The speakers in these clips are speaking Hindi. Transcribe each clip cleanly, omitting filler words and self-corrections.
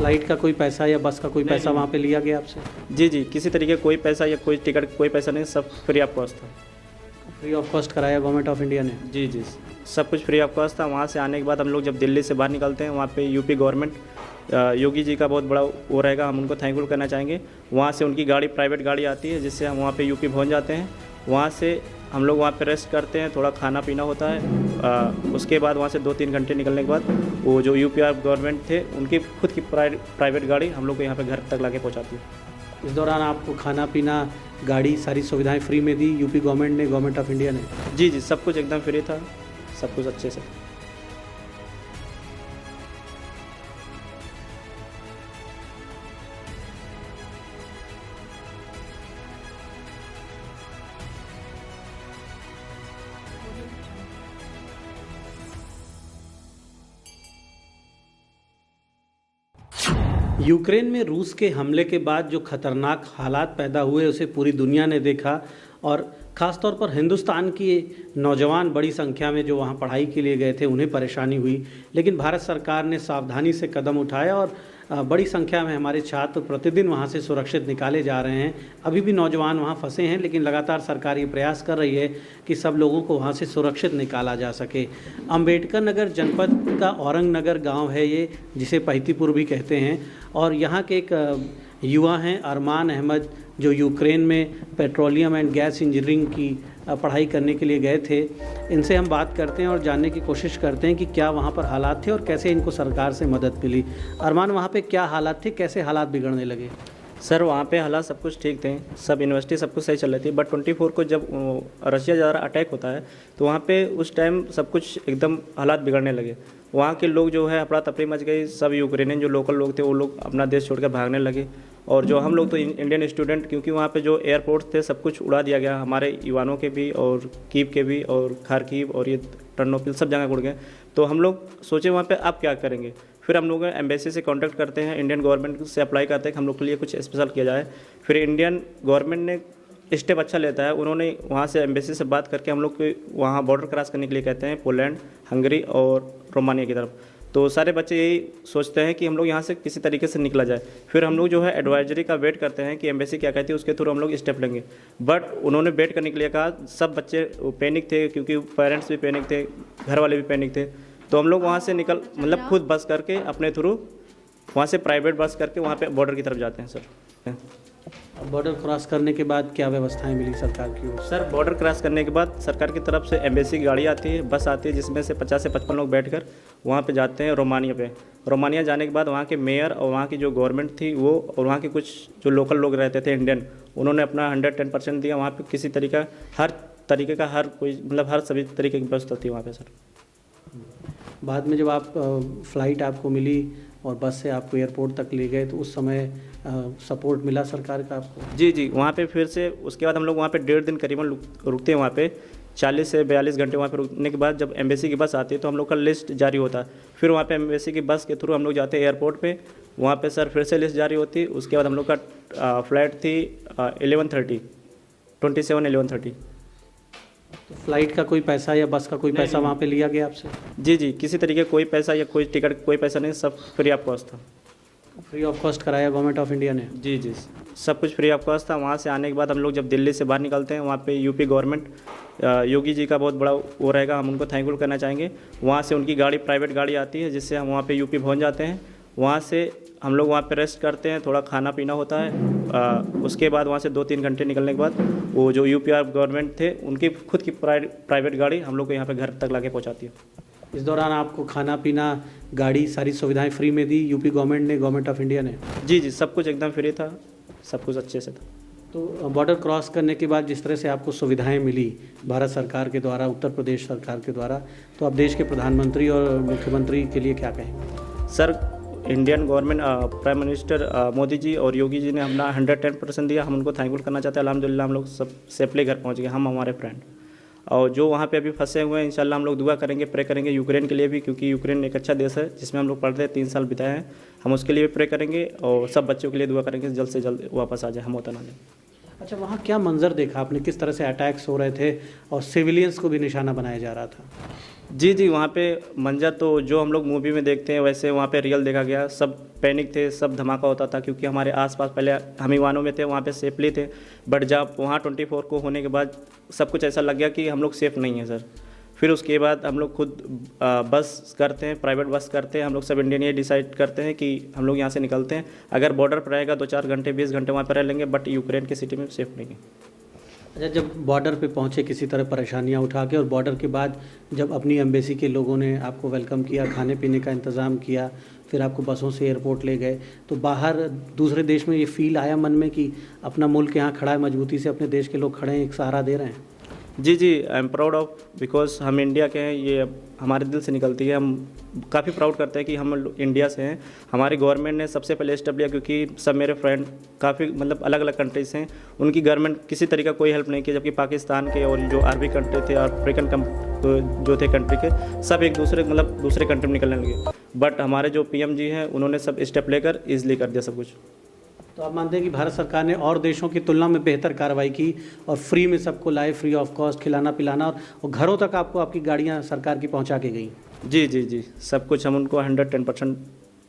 फ्लाइट का कोई पैसा या बस का कोई पैसा वहाँ पे लिया गया आपसे? जी जी, किसी तरीके कोई पैसा या कोई टिकट कोई पैसा नहीं, सब फ्री ऑफ कॉस्ट था। फ्री ऑफ कॉस्ट कराया गवर्नमेंट ऑफ इंडिया ने? जी जी, सब कुछ फ्री ऑफ कॉस्ट था। वहाँ से आने के बाद हम लोग जब दिल्ली से बाहर निकलते हैं, वहाँ पे यूपी गवर्नमेंट योगी जी का बहुत बड़ा वो रहेगा, हम उनको थैंकफुल करना चाहेंगे। वहाँ से उनकी गाड़ी, प्राइवेट गाड़ी आती है, जिससे हम वहाँ पे यूपी पहुँच जाते हैं। वहाँ से हम लोग वहाँ पे रेस्ट करते हैं, थोड़ा खाना पीना होता है। उसके बाद वहाँ से 2-3 घंटे निकलने के बाद वो जो यूपी गवर्नमेंट थे, उनकी खुद की प्राइवेट गाड़ी हम लोग को यहाँ पे घर तक लाके पहुँचाती है। इस दौरान आपको खाना पीना, गाड़ी, सारी सुविधाएं फ्री में दी यूपी गवर्नमेंट ने, गवर्नमेंट ऑफ इंडिया ने? जी जी, सब कुछ एकदम फ्री था, सब कुछ अच्छे से। यूक्रेन में रूस के हमले के बाद जो खतरनाक हालात पैदा हुए उसे पूरी दुनिया ने देखा और ख़ासतौर पर हिंदुस्तान की नौजवान बड़ी संख्या में जो वहाँ पढ़ाई के लिए गए थे उन्हें परेशानी हुई। लेकिन भारत सरकार ने सावधानी से कदम उठाया और बड़ी संख्या में हमारे छात्र प्रतिदिन वहाँ से सुरक्षित निकाले जा रहे हैं। अभी भी नौजवान वहाँ फंसे हैं, लेकिन लगातार सरकार ये प्रयास कर रही है कि सब लोगों को वहाँ से सुरक्षित निकाला जा सके। अम्बेडकर नगर जनपद का औरंग नगर गाँव है ये, जिसे पहतीपुर भी कहते हैं, और यहाँ के एक युवा हैं अरमान अहमद, जो यूक्रेन में पेट्रोलियम एंड गैस इंजीनियरिंग की पढ़ाई करने के लिए गए थे। इनसे हम बात करते हैं और जानने की कोशिश करते हैं कि क्या वहाँ पर हालात थे और कैसे इनको सरकार से मदद मिली। अरमान, वहाँ पे क्या हालात थे, कैसे हालात बिगड़ने लगे? सर, वहाँ पे हालात सब कुछ ठीक थे, सब यूनिवर्सिटी सब कुछ सही चल रही थी। बट 24 को जब रशिया द्वारा अटैक होता है तो वहाँ पे उस टाइम सब कुछ एकदम हालात बिगड़ने लगे। वहाँ के लोग जो है अफरा तफरी मच गई, सब यूक्रेनियन जो लोकल लोग थे वो लोग अपना देश छोड़कर भागने लगे। और जो हम लोग तो इंडियन स्टूडेंट, क्योंकि वहाँ पे जो एयरपोर्ट थे सब कुछ उड़ा दिया गया, हमारे युवानों के भी और कीव के भी और खारकीव और ये टर्नोपिल सब जगह उड़ गए। तो हम लोग सोचे वहाँ पे अब क्या करेंगे। फिर हम लोग एम्बेसी से कांटेक्ट करते हैं, इंडियन गवर्नमेंट से अप्लाई करते हैं कि हम लोग के लिए कुछ स्पेशल किया जाए। फिर इंडियन गवर्नमेंट ने स्टेप अच्छा लेता है, उन्होंने वहाँ से एम्बेसी से बात करके हम लोग को वहाँ बॉर्डर क्रॉस करने के लिए कहते हैं, पोलैंड, हंगरी और रोमानिया की तरफ। तो सारे बच्चे यही सोचते हैं कि हम लोग यहाँ से किसी तरीके से निकला जाए। फिर हम लोग जो है एडवाइजरी का वेट करते हैं कि एम्बेसी क्या कहती है, उसके थ्रू हम लोग स्टेप लेंगे। बट उन्होंने वेट करने के लिए कहा, सब बच्चे पैनिक थे, क्योंकि पेरेंट्स भी पैनिक थे, घर वाले भी पैनिक थे। तो हम लोग वहाँ से निकल मतलब खुद बस करके अपने थ्रू वहाँ से प्राइवेट बस करके वहाँ पे बॉर्डर की तरफ जाते हैं सर। बॉर्डर क्रॉस करने के बाद क्या व्यवस्थाएं मिली सरकार की ओर से? सर, बॉर्डर क्रॉस करने के बाद सरकार की तरफ से एम्बेसी की गाड़ी आती है, बस आती है, जिसमें से 50 से 55 लोग बैठकर वहाँ पे जाते हैं रोमानिया पे। रोमानिया जाने के बाद वहाँ के मेयर और वहाँ की जो गवर्नमेंट थी वो और वहाँ के कुछ जो लोकल लोग रहते थे इंडियन, उन्होंने अपना 110% दिया। वहाँ पे किसी तरीका हर तरीके का हर कोई मतलब हर सभी तरीके की व्यवस्था थी वहाँ पे सर। बाद में जब आप फ़्लाइट आपको मिली और बस से आपको एयरपोर्ट तक ले गए तो उस समय सपोर्ट मिला सरकार का आपको? जी जी, वहाँ पे फिर से उसके बाद हम लोग वहाँ पे 1.5 दिन करीबन रुकते हैं। वहाँ पे 40 से 42 घंटे वहाँ पे रुकने के बाद जब एम्बेसी की बस आती है तो हम लोग का लिस्ट जारी होता है। फिर वहाँ पे एम्बेसी की बस के थ्रू हम लोग जाते हैं एयरपोर्ट पे, वहाँ पे सर फिर से लिस्ट जारी होती है। उसके बाद हम लोग का फ़्लाइट थी 27-11:30। तो फ्लाइट का कोई पैसा या बस का कोई पैसा वहाँ पे लिया गया आपसे? जी जी, किसी तरीके कोई पैसा या कोई टिकट कोई पैसा नहीं, सब फ्री ऑफ कॉस्ट था। फ्री ऑफ कॉस्ट कराया गवर्नमेंट ऑफ इंडिया ने? जी जी, सब कुछ फ्री ऑफ कॉस्ट था। वहाँ से आने के बाद हम लोग जब दिल्ली से बाहर निकलते हैं, वहाँ पे यूपी गवर्नमेंट योगी जी का बहुत बड़ा वो रहेगा, हम उनको थैंकफुल करना चाहेंगे। वहाँ से उनकी गाड़ी, प्राइवेट गाड़ी आती है, जिससे हम वहाँ पे यूपी पहुँच जाते हैं। वहाँ से हम लोग वहाँ पे रेस्ट करते हैं, थोड़ा खाना पीना होता है। उसके बाद वहाँ से 2-3 घंटे निकलने के बाद वो जो यूपी गवर्नमेंट थे, उनकी खुद की प्राइवेट गाड़ी हम लोग को यहाँ पे घर तक लाके पहुँचाती है। इस दौरान आपको खाना पीना, गाड़ी, सारी सुविधाएं फ्री में दी यूपी गवर्नमेंट ने, गवर्नमेंट ऑफ इंडिया ने? जी जी, सब कुछ एकदम फ्री था, सब कुछ अच्छे से था। तो बॉर्डर क्रॉस करने के बाद जिस तरह से आपको सुविधाएं मिली भारत सरकार के द्वारा, उत्तर प्रदेश सरकार के द्वारा, तो आप देश के प्रधानमंत्री और मुख्यमंत्री के लिए क्या कहेंगे? Sir, Indian government, prime minister Modi ji और योगी जी ने अपना 110% दिया, हम उनको थैंकफुल करना चाहते हैं। अल्हम्दुलिल्लाह हम लोग सब सेफली घर पहुँच गए, हम हमारे फ्रेंड। और जो वहाँ पे अभी फंसे हुए हैं, इंशाल्लाह हम लोग दुआ करेंगे, प्रे करेंगे यूक्रेन के लिए भी, क्योंकि यूक्रेन एक अच्छा देश है जिसमें हम लोग पढ़ते हैं, 3 साल बिताए हैं। हम उसके लिए भी प्रे करेंगे और सब बच्चों के लिए दुआ करेंगे जल्द से जल्द वापस आ जाए, हम वतन आ जाए। अच्छा, वहाँ क्या मंजर देखा आपने, किस तरह से अटैक्स हो रहे थे और सिविलियंस को भी निशाना बनाया जा रहा था? जी जी, वहाँ पे मंजर तो जो हम लोग मूवी में देखते हैं वैसे वहाँ पे रियल देखा गया। सब पैनिक थे, सब धमाका होता था, क्योंकि हमारे आसपास पहले हम ईवानों में थे, वहाँ पे सेफली थे। बट जब वहाँ 24 को होने के बाद सब कुछ ऐसा लग गया कि हम लोग सेफ़ नहीं हैं सर। फिर उसके बाद हम लोग खुद बस करते हैं, प्राइवेट बस करते हैं। हम लोग सब इंडियन ये डिसाइड करते हैं कि हम लोग यहाँ से निकलते हैं। अगर बॉर्डर पर रहेगा 2-4 घंटे 20 घंटे वहाँ पर रह लेंगे, बट यूक्रेन की सिटी में सेफ़ नहीं है। अच्छा, जब बॉर्डर पे पहुँचे किसी तरह परेशानियाँ उठा के, और बॉर्डर के बाद जब अपनी एम्बेसी के लोगों ने आपको वेलकम किया, खाने पीने का इंतज़ाम किया, फिर आपको बसों से एयरपोर्ट ले गए, तो बाहर दूसरे देश में ये फील आया मन में कि अपना मुल्क यहाँ खड़ा है, मजबूती से अपने देश के लोग खड़े हैं, एक सहारा दे रहे हैं? जी जी, I am proud of, because हम इंडिया के हैं, ये हमारे दिल से निकलती है। हम काफ़ी प्राउड करते हैं कि हम इंडिया से हैं। हमारी गवर्नमेंट ने सबसे पहले स्टेप लिया, क्योंकि सब मेरे फ्रेंड काफ़ी मतलब अलग अलग कंट्रीज हैं, उनकी गवर्नमेंट किसी तरीका कोई हेल्प नहीं की। जबकि पाकिस्तान के और जो अरबी कंट्री थे और अफ्रीकन जो थे कंट्री के, सब एक दूसरे मतलब दूसरे कंट्री में निकलने लगे। बट हमारे जो पीएम जी हैं, उन्होंने सब स्टेप लेकर ईजिली कर दिया सब कुछ। तो आप मानते हैं कि भारत सरकार ने और देशों की तुलना में बेहतर कार्रवाई की और फ्री में सबको लाए, फ्री ऑफ कॉस्ट खिलाना पिलाना, और घरों तक आपको आपकी गाड़ियां सरकार की पहुंचा के गई? जी जी जी, सब कुछ हम उनको 110%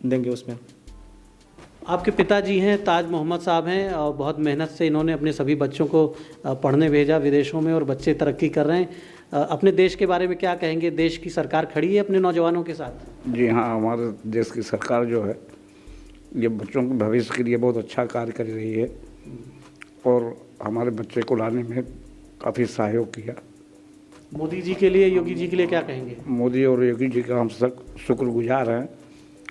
देंगे उसमें। आपके पिताजी हैं, ताज मोहम्मद साहब हैं, और बहुत मेहनत से इन्होंने अपने सभी बच्चों को पढ़ने भेजा विदेशों में, और बच्चे तरक्की कर रहे हैं। अपने देश के बारे में क्या कहेंगे? देश की सरकार खड़ी है अपने नौजवानों के साथ? जी हाँ, हमारे देश की सरकार जो है ये बच्चों के भविष्य के लिए बहुत अच्छा कार्य कर रही है, और हमारे बच्चे को लाने में काफ़ी सहयोग किया। मोदी जी के लिए, योगी जी के लिए क्या कहेंगे? मोदी और योगी जी का हम सब शुक्रगुजार हैं,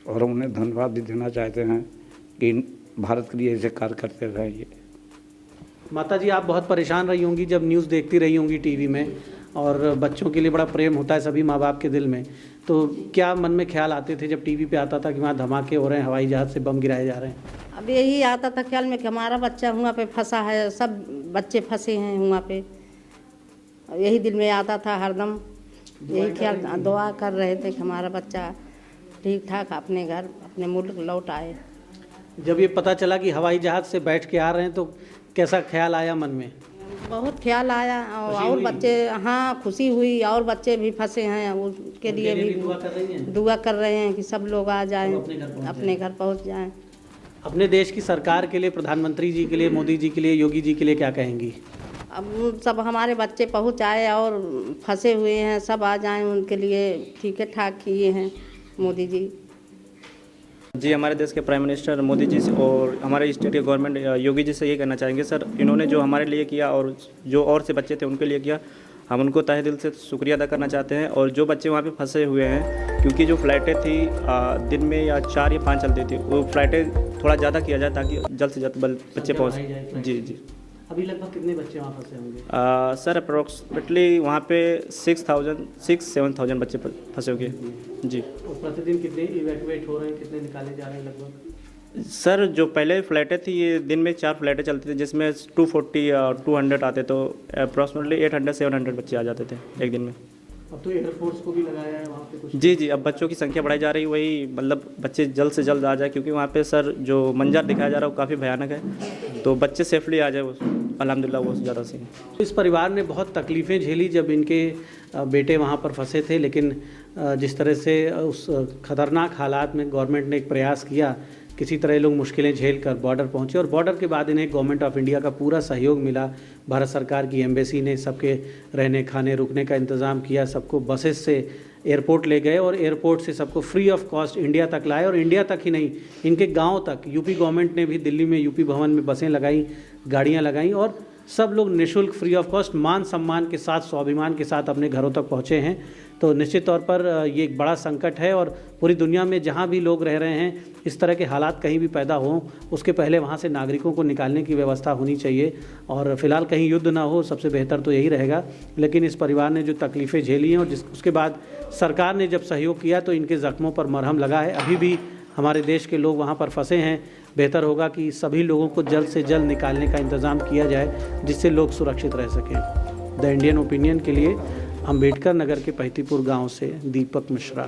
और हम उन्हें धन्यवाद भी देना चाहते हैं कि भारत के लिए ऐसे कार्य करते रहें। ये माता जी, आप बहुत परेशान रही होंगी जब न्यूज़ देखती रही होंगी टीवी में, और बच्चों के लिए बड़ा प्रेम होता है सभी माँ बाप के दिल में, तो क्या मन में ख्याल आते थे जब टीवी पे आता था कि वहाँ धमाके हो रहे हैं, हवाई जहाज़ से बम गिराए जा रहे हैं? अब यही आता था ख्याल में कि हमारा बच्चा वहाँ पे फंसा है, सब बच्चे फंसे हैं वहाँ पे। यही दिल में आता था हरदम, यही ख्याल, दुआ कर रहे थे कि हमारा बच्चा ठीक ठाक अपने घर अपने मुल्क लौट आए। जब ये पता चला कि हवाई जहाज़ से बैठ के आ रहे हैं, तो कैसा ख्याल आया मन में? बहुत ख्याल आया, और बच्चे, हाँ खुशी हुई, और बच्चे भी फंसे हैं उसके लिए भी दुआ कर रहे हैं कि सब लोग आ जाएं, अपने घर पहुंच जाएं। अपने देश की सरकार के लिए, प्रधानमंत्री जी के लिए, मोदी जी के लिए, योगी जी के लिए क्या कहेंगी? अब सब हमारे बच्चे पहुंच आए और फंसे हुए हैं, सब आ जाएं, उनके लिए ठीक ठाक किए हैं मोदी जी। जी, हमारे देश के प्राइम मिनिस्टर मोदी जी से और हमारे स्टेट के गवर्नमेंट योगी जी से ये कहना चाहेंगे सर, इन्होंने जो हमारे लिए किया और जो और से बच्चे थे उनके लिए किया, हम उनको तहे दिल से शुक्रिया अदा करना चाहते हैं। और जो बच्चे वहाँ पे फंसे हुए हैं, क्योंकि जो फ़्लाइटें थी दिन में या 4 या 5 चलती थी, वो फ़्लाइटें थोड़ा ज़्यादा किया जाए ताकि जल्द से जल्द बच्चे पहुँच। जी जी। अभी लगभग कितने बच्चे वहाँ फंसे होंगे? सर अप्रोक्सीमेटली वहाँ पे 6,000-7,000 बच्चे फंसे होंगे जी। और प्रतिदिन कितने इवैक्यूएट हो रहे हैं, कितने निकाले जा रहे हैं लगभग? सर जो पहले फ़्लाइटें थी, ये दिन में 4 फ़्लाइटें चलती थी, जिसमें 240 या 200 आते, तो अप्रॉक्सीमेटली 800-700 बच्चे आ जाते थे एक दिन में। अब तो एयरफोर्स को भी लगाया है वहाँ पे कुछ? जी जी, अब बच्चों की संख्या बढ़ाई जा रही है, वही मतलब बच्चे जल्द से जल्द आ जाए, क्योंकि वहाँ पे सर जो मंजर दिखाया जा रहा है वो काफ़ी भयानक है, तो बच्चे सेफली आ जाए, वो अल्हम्दुलिल्लाह वो ज़्यादा सही है। इस परिवार ने बहुत तकलीफ़ें झेली जब इनके बेटे वहाँ पर फंसे थे, लेकिन जिस तरह से उस ख़तरनाक हालात में गवर्नमेंट ने एक प्रयास किया, किसी तरह लोग मुश्किलें झेल कर बॉर्डर पहुँचे, और बॉर्डर के बाद इन्हें गवर्नमेंट ऑफ इंडिया का पूरा सहयोग मिला। भारत सरकार की एम्बेसी ने सबके रहने खाने रुकने का इंतज़ाम किया, सबको बसेस से एयरपोर्ट ले गए, और एयरपोर्ट से सबको फ्री ऑफ कॉस्ट इंडिया तक लाए, और इंडिया तक ही नहीं, इनके गांव तक। यूपी गवर्नमेंट ने भी दिल्ली में यूपी भवन में बसें लगाई, गाड़ियां लगाई, और सब लोग निःशुल्क फ्री ऑफ कॉस्ट मान सम्मान के साथ, स्वाभिमान के साथ अपने घरों तक पहुँचे हैं। तो निश्चित तौर पर ये एक बड़ा संकट है, और पूरी दुनिया में जहाँ भी लोग रह रहे हैं, इस तरह के हालात कहीं भी पैदा हों, उसके पहले वहाँ से नागरिकों को निकालने की व्यवस्था होनी चाहिए, और फिलहाल कहीं युद्ध ना हो, सबसे बेहतर तो यही रहेगा। लेकिन इस परिवार ने जो तकलीफ़ें झेली हैं, और उसके बाद सरकार ने जब सहयोग किया, तो इनके ज़ख्मों पर मरहम लगा है। अभी भी हमारे देश के लोग वहाँ पर फंसे हैं। बेहतर होगा कि सभी लोगों को जल्द से जल्द निकालने का इंतज़ाम किया जाए, जिससे लोग सुरक्षित रह सकें। द इंडियन ओपिनियन के लिए अम्बेडकर नगर के पहतीपुर गांव से दीपक मिश्रा।